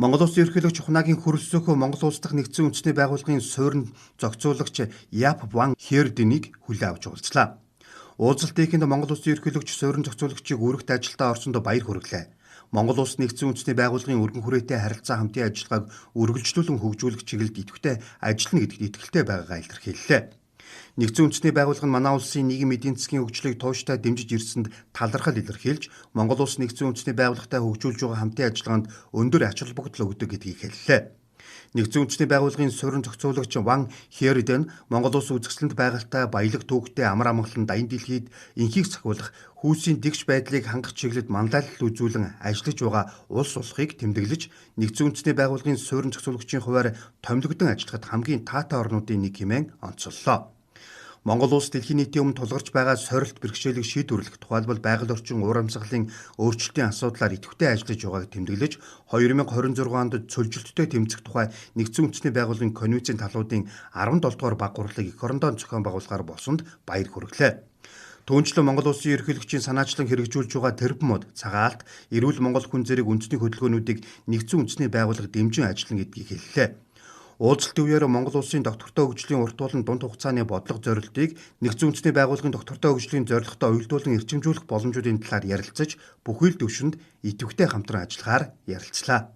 Монгол Улсын ерөнхийлөгч Хунагийн хөрөлсөөхөө Монгол Улс дахь нэгдсэн үндэсний байгууллагын суурин зохицуулагч Яп Ван Херденийг хүлээн авч уулзлаа. Уулзалтын Монгол Улсын ерөнхийлөгч суурин зохицуулагчийг үүрэгт ажилдаа орсонд баяр хүргэлээ. Монгол Улс нэгдсэн үндэсний байгууллагын өргөн хүрээтэй харилцаа хамтын ажиллагааг үргэлжлүүлэн хөгжүүлэх чиглэлд идэвхтэй ажиллана гэдэгт итгэлтэй байгаагаа илэрхийллээ. Нэгдсэн үндэсний байгууллага нь манай улсын нийгэм эдийн засгийн хөгжлийг тууштай дэмжиж ирсэнд талархал илэрхийлж, Монгол Улс нэгдсэн үндэсний байгууллагатай хөгжүүлж байгаа хамтын ажиллагаанд өндөр ач холбогдол өгдөг гэдгийг хэллээ. Нэгдсэн үндэсний байгууллагын суурин зохицуулагч Ван Херден Монгол Улс үзэсгэлэнт байгальтай баялаг түүхтэй амар амгалан даян дэлхийд инхийг сахиулах хүйсийн дэгш байдлыг хангах чиглэлд манлайлал үзүүлэн ажиллаж байгаа улс улсыг тэмдэглэж, нэгдсэн үндэсний байгууллагын суурин зохицуулагчийн хувьар томилогдсон ажиллахад хамгийн таатай орнуудын нэг хэмээн онцоллоо. Монгол Улс дэлхийн нийтийн өмнө тулгарч байгаа сорилт бэрхшээлийг шийдвэрлэх, тухайлбал байгаль орчин уур амьсгалын өөрчлөлтийн асуудлаар идэвхтэй ажиллаж байгааг тэмдэглэж, 2026 онд цөлжилттэй тэмцэх тухай нэгдсэн үндэсний байгууллагын конвенцийн талуудын 17 дугаар баг хурлыг эх орондоо зохион байгуулахаар болсонд баяр хүргэлээ. Түүнчлэн Монгол Улсын ерөнхийлөгчийн санаачлан хэрэгжүүлж байгаа тэрбумууд, цагаалт, эрүүл Монгол хүн зэрэг үндэсний хөдөлгөөнүүдийг нэгдсэн үндэсний байгууллага дэмжин ажиллана гэдгийг хэллээ. Уулзалтын үеэр Монгол Улсын доктортой хөгжлийн урт болон дунд хугацааны бодлого зорилтыг нэгдсэн үндэсний байгууллагын доктортой хөгжлийн зорилготой уялдуулан эрчимжүүлэх боломжуудын талаар ярилцаж, бүхий л түвшинд идэвхтэй хамтран ажиллахаар ярилцлаа.